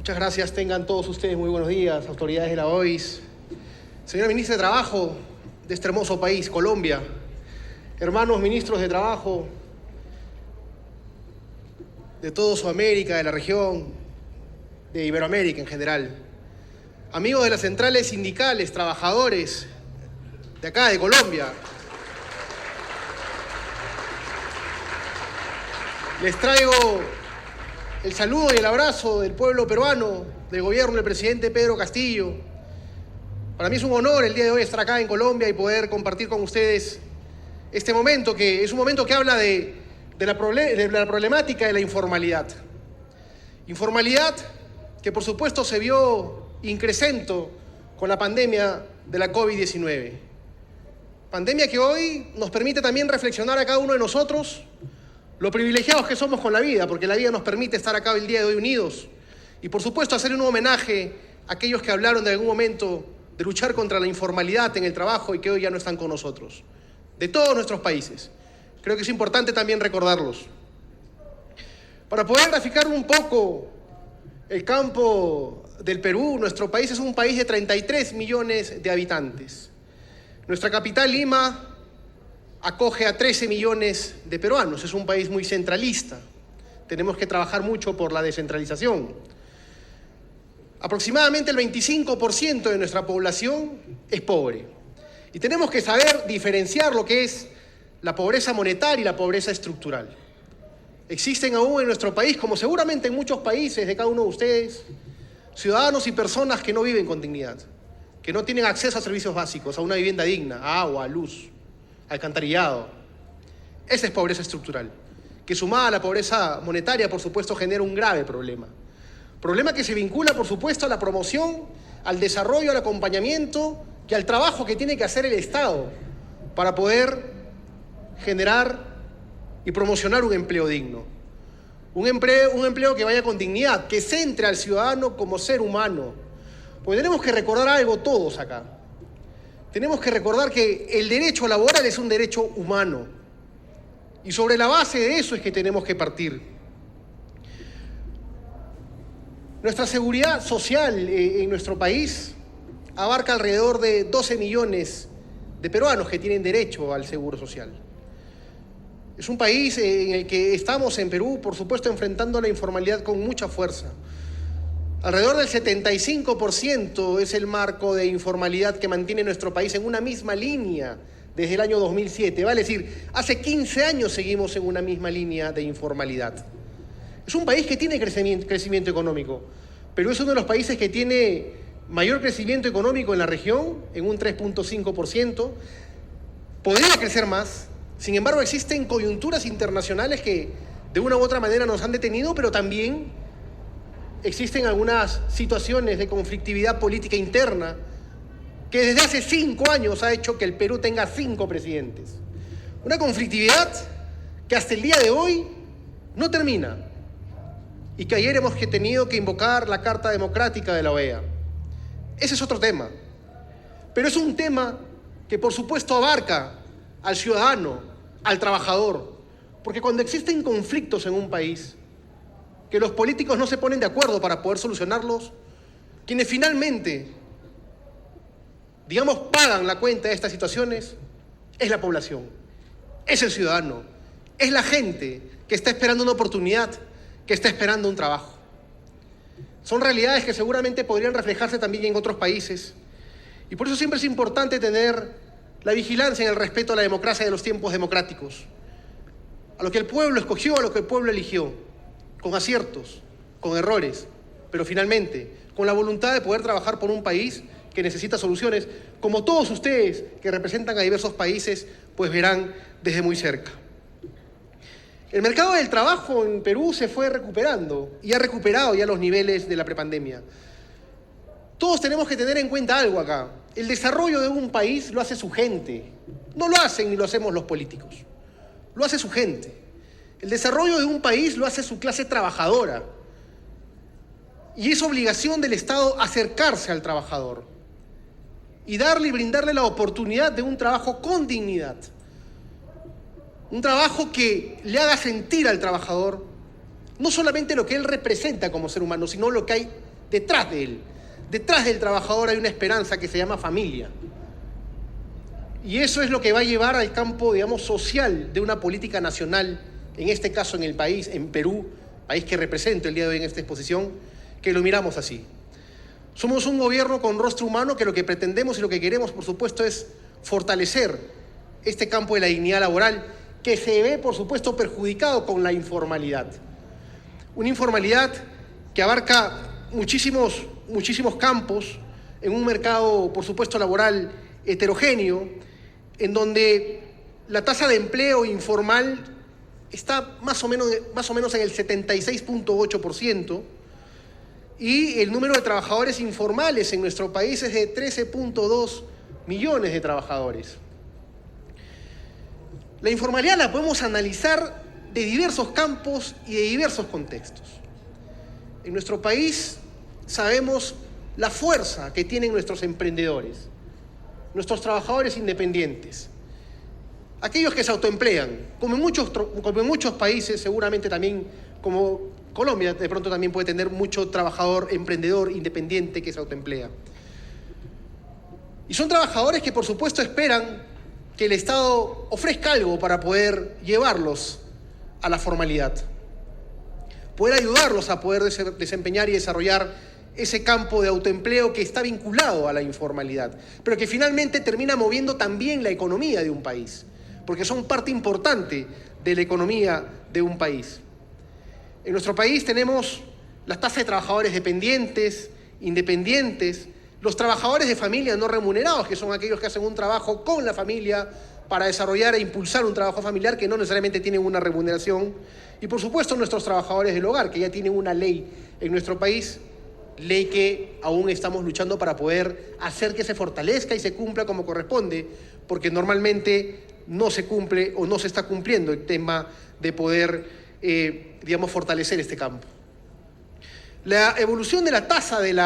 Muchas gracias. Tengan todos ustedes muy buenos días, autoridades de la OIS, señora ministra de Trabajo de este hermoso país, Colombia, hermanos ministros de Trabajo de toda Sudamérica, de la región, de Iberoamérica en general, amigos de las centrales sindicales, trabajadores de acá, de Colombia. Les traigo el saludo y el abrazo del pueblo peruano, del gobierno del presidente Pedro Castillo. Para mí es un honor el día de hoy estar acá en Colombia y poder compartir con ustedes este momento, que es un momento que habla de la problemática de la informalidad. Informalidad que por supuesto se vio increciendo con la pandemia de la COVID-19. Pandemia que hoy nos permite también reflexionar a cada uno de nosotros lo privilegiados que somos con la vida, porque la vida nos permite estar acá el día de hoy unidos. Y por supuesto hacer un homenaje a aquellos que hablaron de algún momento de luchar contra la informalidad en el trabajo y que hoy ya no están con nosotros, de todos nuestros países. Creo que es importante también recordarlos. Para poder graficar un poco el campo del Perú, nuestro país es un país de 33 millones de habitantes. Nuestra capital, Lima, acoge a 13 millones de peruanos. Es un país muy centralista. Tenemos que trabajar mucho por la descentralización. Aproximadamente el 25% de nuestra población es pobre. Y tenemos que saber diferenciar lo que es la pobreza monetaria y la pobreza estructural. Existen aún en nuestro país, como seguramente en muchos países de cada uno de ustedes, ciudadanos y personas que no viven con dignidad, que no tienen acceso a servicios básicos, a una vivienda digna, a agua, a luz, alcantarillado. Esa es pobreza estructural, que sumada a la pobreza monetaria, por supuesto, genera un grave problema. Problema que se vincula, por supuesto, a la promoción, al desarrollo, al acompañamiento y al trabajo que tiene que hacer el Estado para poder generar y promocionar un empleo digno. Un empleo que vaya con dignidad, que centre al ciudadano como ser humano. Porque tenemos que recordar algo todos acá. Tenemos que recordar que el derecho laboral es un derecho humano. Y sobre la base de eso es que tenemos que partir. Nuestra seguridad social en nuestro país abarca alrededor de 12 millones de peruanos que tienen derecho al seguro social. Es un país en el que estamos en Perú, por supuesto, enfrentando la informalidad con mucha fuerza. Alrededor del 75% es el marco de informalidad que mantiene nuestro país en una misma línea desde el año 2007. Vale decir, hace 15 años seguimos en una misma línea de informalidad. Es un país que tiene crecimiento económico. Perú es uno de los países que tiene mayor crecimiento económico en la región, en un 3.5%. Podría crecer más. Sin embargo, existen coyunturas internacionales que de una u otra manera nos han detenido, pero también existen algunas situaciones de conflictividad política interna que desde hace 5 años ha hecho que el Perú tenga 5 presidentes. Una conflictividad que hasta el día de hoy no termina y que ayer hemos tenido que invocar la Carta Democrática de la OEA. Ese es otro tema. Pero es un tema que por supuesto abarca al ciudadano, al trabajador, porque cuando existen conflictos en un país, que los políticos no se ponen de acuerdo para poder solucionarlos, quienes finalmente, digamos, pagan la cuenta de estas situaciones, es la población, es el ciudadano, es la gente que está esperando una oportunidad, que está esperando un trabajo. Son realidades que seguramente podrían reflejarse también en otros países, y por eso siempre es importante tener la vigilancia en el respeto a la democracia de los tiempos democráticos, a lo que el pueblo escogió, a lo que el pueblo eligió, con aciertos, con errores, pero finalmente con la voluntad de poder trabajar por un país que necesita soluciones, como todos ustedes que representan a diversos países, pues verán desde muy cerca. El mercado del trabajo en Perú se fue recuperando y ha recuperado ya los niveles de la prepandemia. Todos tenemos que tener en cuenta algo acá. El desarrollo de un país lo hace su gente. No lo hacen ni lo hacemos los políticos. Lo hace su gente. El desarrollo de un país lo hace su clase trabajadora. Y es obligación del Estado acercarse al trabajador y darle y brindarle la oportunidad de un trabajo con dignidad. Un trabajo que le haga sentir al trabajador no solamente lo que él representa como ser humano, sino lo que hay detrás de él. Detrás del trabajador hay una esperanza que se llama familia. Y eso es lo que va a llevar al campo, digamos, social de una política nacional, en este caso en el país, en Perú, país que represento el día de hoy en esta exposición, que lo miramos así. Somos un gobierno con rostro humano que lo que pretendemos y lo que queremos, por supuesto, es fortalecer este campo de la dignidad laboral que se ve, por supuesto, perjudicado con la informalidad. Una informalidad que abarca muchísimos campos en un mercado, por supuesto, laboral heterogéneo, en donde la tasa de empleo informal está más o menos en el 76.8%, y el número de trabajadores informales en nuestro país es de 13.2 millones de trabajadores. La informalidad la podemos analizar de diversos campos y de diversos contextos. En nuestro país sabemos la fuerza que tienen nuestros emprendedores, nuestros trabajadores independientes, aquellos que se autoemplean, como en muchos países, seguramente también como Colombia, de pronto también puede tener mucho trabajador emprendedor independiente que se autoemplea. Y son trabajadores que, por supuesto, esperan que el Estado ofrezca algo para poder llevarlos a la formalidad, poder ayudarlos a poder desempeñar y desarrollar ese campo de autoempleo que está vinculado a la informalidad, pero que finalmente termina moviendo también la economía de un país, porque son parte importante de la economía de un país. En nuestro país tenemos las tasas de trabajadores dependientes, independientes, los trabajadores de familia no remunerados, que son aquellos que hacen un trabajo con la familia para desarrollar e impulsar un trabajo familiar que no necesariamente tienen una remuneración, y por supuesto nuestros trabajadores del hogar, que ya tienen una ley en nuestro país, ley que aún estamos luchando para poder hacer que se fortalezca y se cumpla como corresponde, porque normalmente no se cumple o no se está cumpliendo el tema de poder, fortalecer este campo. La evolución de la tasa del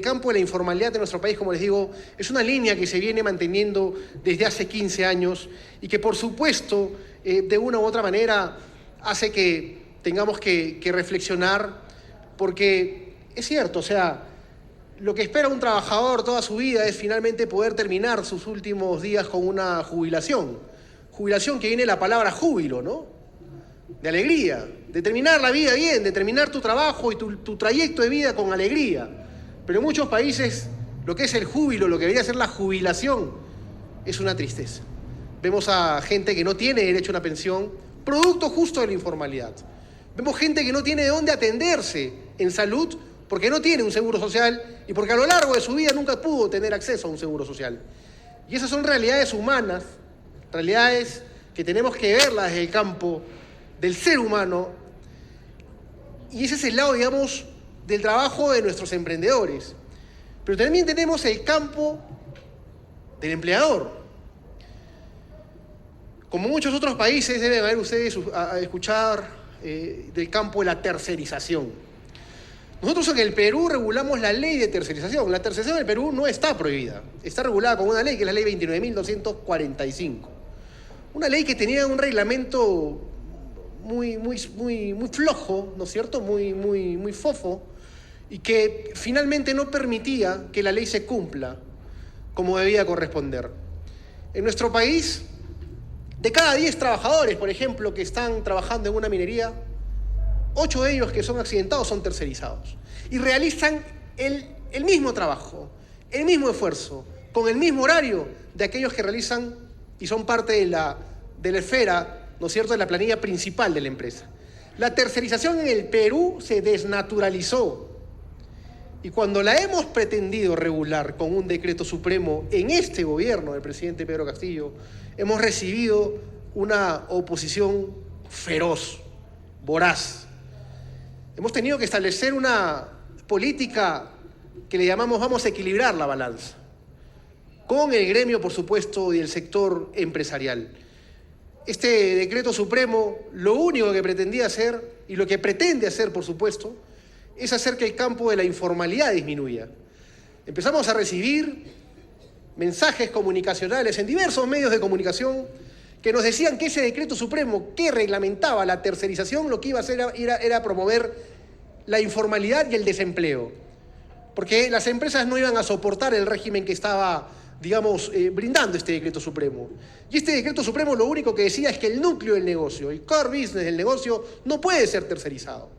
campo de la informalidad de nuestro país, como les digo, es una línea que se viene manteniendo desde hace 15 años y que, por supuesto, de una u otra manera hace que tengamos que reflexionar, porque es cierto, o sea, lo que espera un trabajador toda su vida es finalmente poder terminar sus últimos días con una jubilación. Jubilación que viene de la palabra júbilo, ¿no? De alegría, de terminar la vida bien, de terminar tu trabajo y tu trayecto de vida con alegría. Pero en muchos países lo que es el júbilo, lo que debería ser la jubilación, es una tristeza. Vemos a gente que no tiene derecho a una pensión, producto justo de la informalidad. Vemos gente que no tiene de dónde atenderse en salud porque no tiene un seguro social y porque a lo largo de su vida nunca pudo tener acceso a un seguro social. Y esas son realidades humanas, realidades que tenemos que verlas desde el campo del ser humano, y ese es el lado, digamos, del trabajo de nuestros emprendedores. Pero también tenemos el campo del empleador. Como muchos otros países, deben haber ustedes a escuchar del campo de la tercerización. Nosotros en el Perú regulamos la ley de tercerización. La tercerización en el Perú no está prohibida, está regulada con una ley que es la ley 29.245. Una ley que tenía un reglamento muy flojo, ¿no es cierto? Muy fofo, y que finalmente no permitía que la ley se cumpla como debía corresponder. En nuestro país, de cada 10 trabajadores, por ejemplo, que están trabajando en una minería, 8 de ellos que son accidentados son tercerizados y realizan el mismo trabajo, el mismo esfuerzo, con el mismo horario de aquellos que realizan y son parte de la esfera, ¿no es cierto?, de la planilla principal de la empresa. La tercerización en el Perú se desnaturalizó y cuando la hemos pretendido regular con un decreto supremo en este gobierno del presidente Pedro Castillo, hemos recibido una oposición feroz, voraz. Hemos tenido que establecer una política que le llamamos vamos a equilibrar la balanza, con el gremio, por supuesto, y el sector empresarial. Este decreto supremo lo único que pretendía hacer, y lo que pretende hacer, por supuesto, es hacer que el campo de la informalidad disminuya. Empezamos a recibir mensajes comunicacionales en diversos medios de comunicación que nos decían que ese decreto supremo que reglamentaba la tercerización lo que iba a hacer era promover la informalidad y el desempleo, porque las empresas no iban a soportar el régimen que estaba, digamos, brindando este decreto supremo. Y este decreto supremo lo único que decía es que el núcleo del negocio, el core business del negocio, no puede ser tercerizado.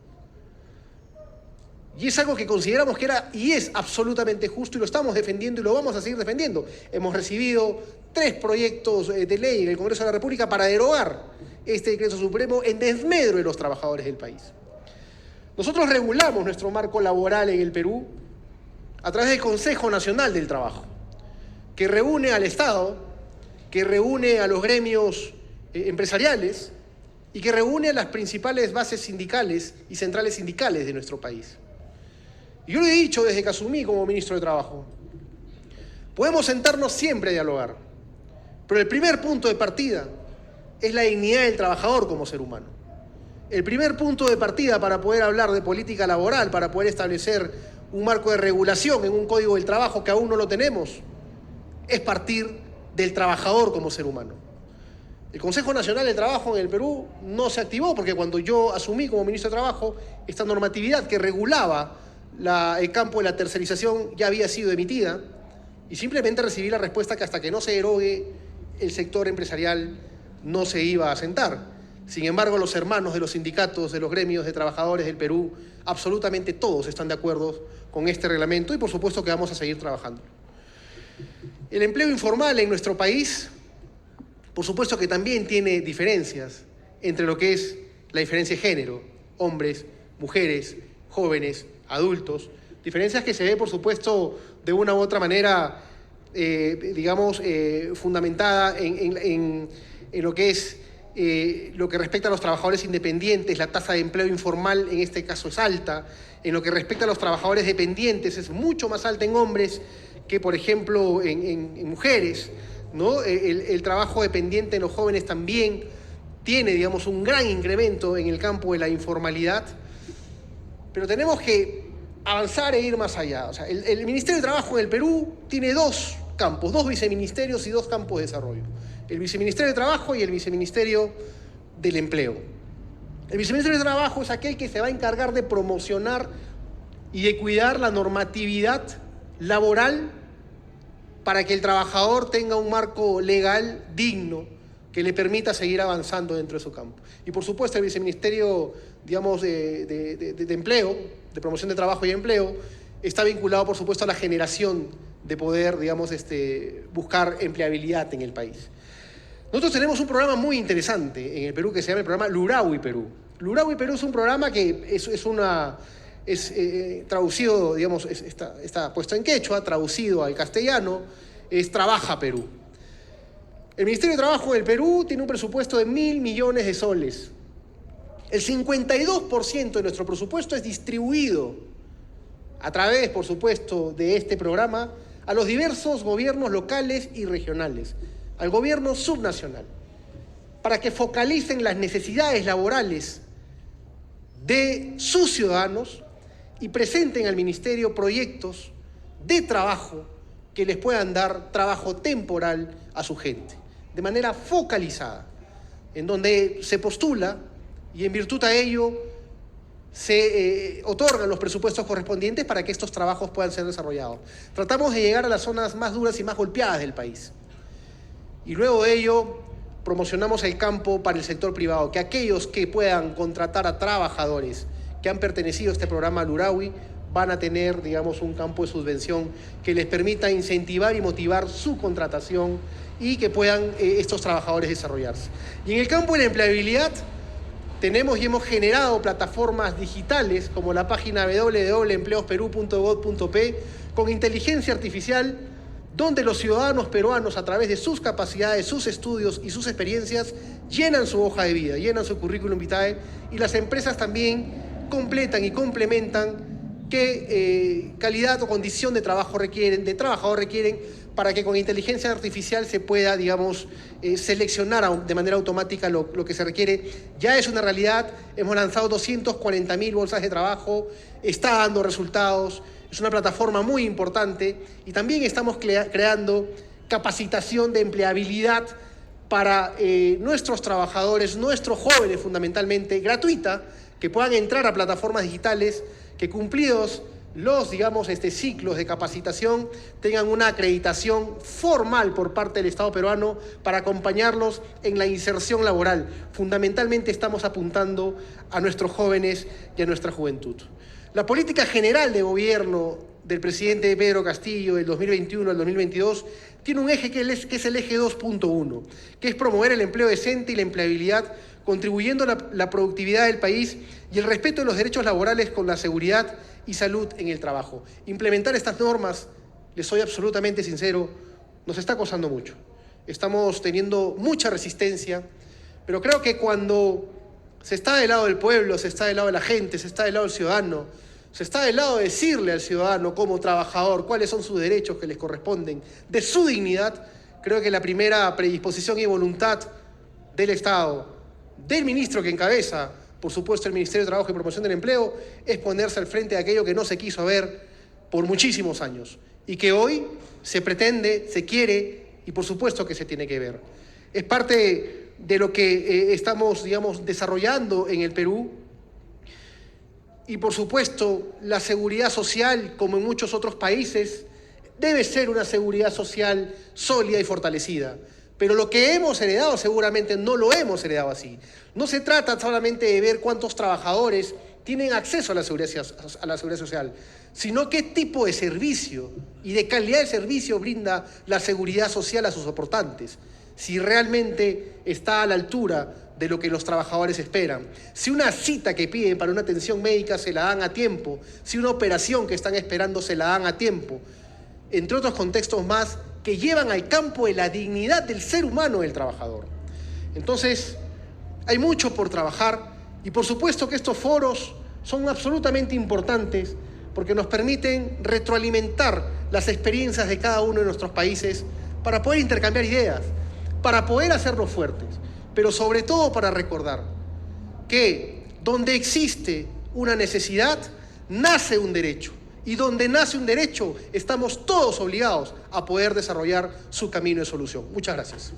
Y es algo que consideramos que era y es absolutamente justo, y lo estamos defendiendo y lo vamos a seguir defendiendo. Hemos recibido 3 proyectos de ley en el Congreso de la República para derogar este decreto supremo en desmedro de los trabajadores del país. Nosotros regulamos nuestro marco laboral en el Perú a través del Consejo Nacional del Trabajo, que reúne al Estado, que reúne a los gremios empresariales y que reúne a las principales bases sindicales y centrales sindicales de nuestro país. Y yo lo he dicho desde que asumí como ministro de Trabajo, podemos sentarnos siempre a dialogar, pero el primer punto de partida es la dignidad del trabajador como ser humano. El primer punto de partida para poder hablar de política laboral, para poder establecer un marco de regulación en un código del trabajo que aún no lo tenemos, es partir del trabajador como ser humano. El Consejo Nacional del Trabajo en el Perú no se activó porque cuando yo asumí como ministro de Trabajo, esta normatividad que regulaba el campo de la tercerización ya había sido emitida y simplemente recibí la respuesta que hasta que no se derogue el sector empresarial no se iba a sentar. Sin embargo, los hermanos de los sindicatos, de los gremios de trabajadores del Perú, absolutamente todos están de acuerdo con este reglamento y por supuesto que vamos a seguir trabajando. El empleo informal en nuestro país, por supuesto que también tiene diferencias entre lo que es la diferencia de género, hombres, mujeres, jóvenes, adultos, diferencias que se ve, por supuesto, de una u otra manera, fundamentada en lo que es lo que respecta a los trabajadores independientes. La tasa de empleo informal en este caso es alta. En lo que respecta a los trabajadores dependientes es mucho más alta en hombres que, por ejemplo, en mujeres, ¿no? El trabajo dependiente en los jóvenes también tiene, digamos, un gran incremento en el campo de la informalidad. Pero tenemos que avanzar e ir más allá. O sea, el Ministerio de Trabajo en el Perú tiene 2 campos, 2 viceministerios y 2 campos de desarrollo. El Viceministerio de Trabajo y el Viceministerio del Empleo. El Viceministerio de Trabajo es aquel que se va a encargar de promocionar y de cuidar la normatividad laboral para que el trabajador tenga un marco legal digno que le permita seguir avanzando dentro de su campo. Y por supuesto el Viceministerio, digamos, de Empleo, de Promoción de Trabajo y Empleo, está vinculado por supuesto a la generación de poder, digamos, buscar empleabilidad en el país. Nosotros tenemos un programa muy interesante en el Perú que se llama el programa Lurawi Perú. Lurawi Perú es un programa que es traducido, digamos, está puesto en quechua, traducido al castellano, es Trabaja Perú. El Ministerio de Trabajo del Perú tiene un presupuesto de 1.000 millones de soles. El 52% de nuestro presupuesto es distribuido a través, por supuesto, de este programa a los diversos gobiernos locales y regionales, al gobierno subnacional, para que focalicen las necesidades laborales de sus ciudadanos y presenten al Ministerio proyectos de trabajo que les puedan dar trabajo temporal a su gente, de manera focalizada, en donde se postula y en virtud a ello se otorgan los presupuestos correspondientes para que estos trabajos puedan ser desarrollados. Tratamos de llegar a las zonas más duras y más golpeadas del país. Y luego de ello promocionamos el campo para el sector privado, que aquellos que puedan contratar a trabajadores que han pertenecido a este programa Lurawi van a tener, digamos, un campo de subvención que les permita incentivar y motivar su contratación y que puedan estos trabajadores desarrollarse. Y en el campo de la empleabilidad tenemos y hemos generado plataformas digitales como la página www.empleosperú.gov.p con inteligencia artificial, donde los ciudadanos peruanos, a través de sus capacidades, sus estudios y sus experiencias, llenan su hoja de vida, llenan su currículum vitae, y las empresas también completan y complementan qué calidad o condición de trabajo requieren, de trabajador requieren, para que con inteligencia artificial se pueda, digamos, seleccionar de manera automática lo que se requiere. Ya es una realidad, hemos lanzado 240.000 bolsas de trabajo, está dando resultados, es una plataforma muy importante y también estamos creando capacitación de empleabilidad para nuestros trabajadores, nuestros jóvenes fundamentalmente, gratuita, que puedan entrar a plataformas digitales, que cumplidos los, ciclos de capacitación, tengan una acreditación formal por parte del Estado peruano para acompañarlos en la inserción laboral. Fundamentalmente estamos apuntando a nuestros jóvenes y a nuestra juventud. La política general de gobierno del presidente Pedro Castillo del 2021 al 2022 tiene un eje que es el eje 2.1, que es promover el empleo decente y la empleabilidad, contribuyendo a la productividad del país y el respeto de los derechos laborales con la seguridad y salud en el trabajo. Implementar estas normas, les soy absolutamente sincero, nos está costando mucho. Estamos teniendo mucha resistencia, pero creo que cuando se está del lado del pueblo, se está del lado de la gente, se está del lado del ciudadano, se está del lado de decirle al ciudadano como trabajador cuáles son sus derechos que les corresponden, de su dignidad, creo que la primera predisposición y voluntad del Estado, del ministro que encabeza, por supuesto, el Ministerio de Trabajo y Promoción del Empleo, es ponerse al frente de aquello que no se quiso ver por muchísimos años y que hoy se pretende, se quiere y por supuesto que se tiene que ver. Es parte de lo que estamos, desarrollando en el Perú y por supuesto la seguridad social, como en muchos otros países, debe ser una seguridad social sólida y fortalecida. Pero lo que hemos heredado seguramente no lo hemos heredado así. No se trata solamente de ver cuántos trabajadores tienen acceso a la seguridad social, sino qué tipo de servicio y de calidad de servicio brinda la seguridad social a sus soportantes. Si realmente está a la altura de lo que los trabajadores esperan. Si una cita que piden para una atención médica se la dan a tiempo, si una operación que están esperando se la dan a tiempo, entre otros contextos más que llevan al campo de la dignidad del ser humano del trabajador. Entonces, hay mucho por trabajar y por supuesto que estos foros son absolutamente importantes porque nos permiten retroalimentar las experiencias de cada uno de nuestros países para poder intercambiar ideas, para poder hacernos fuertes, pero sobre todo para recordar que donde existe una necesidad, nace un derecho. Y donde nace un derecho, estamos todos obligados a poder desarrollar su camino de solución. Muchas gracias.